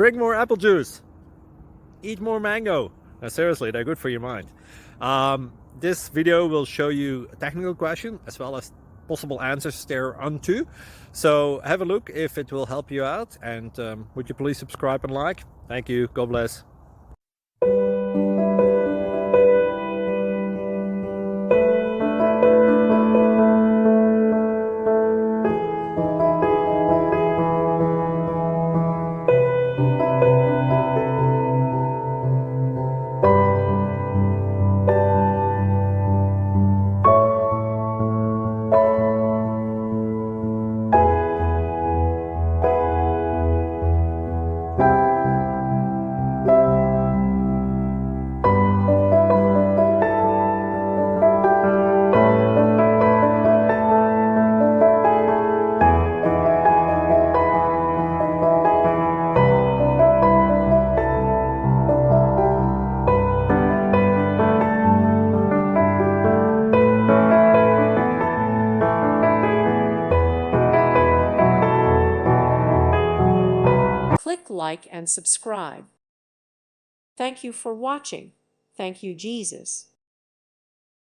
drink more apple juice, eat more mango. Now, seriously, they're good for your mind. This video will show you a technical question as well as possible answers thereunto. So have a look if it will help you out, and would you please subscribe and like? Thank you. God bless. Click like and subscribe. Thank you for watching. Thank you, Jesus.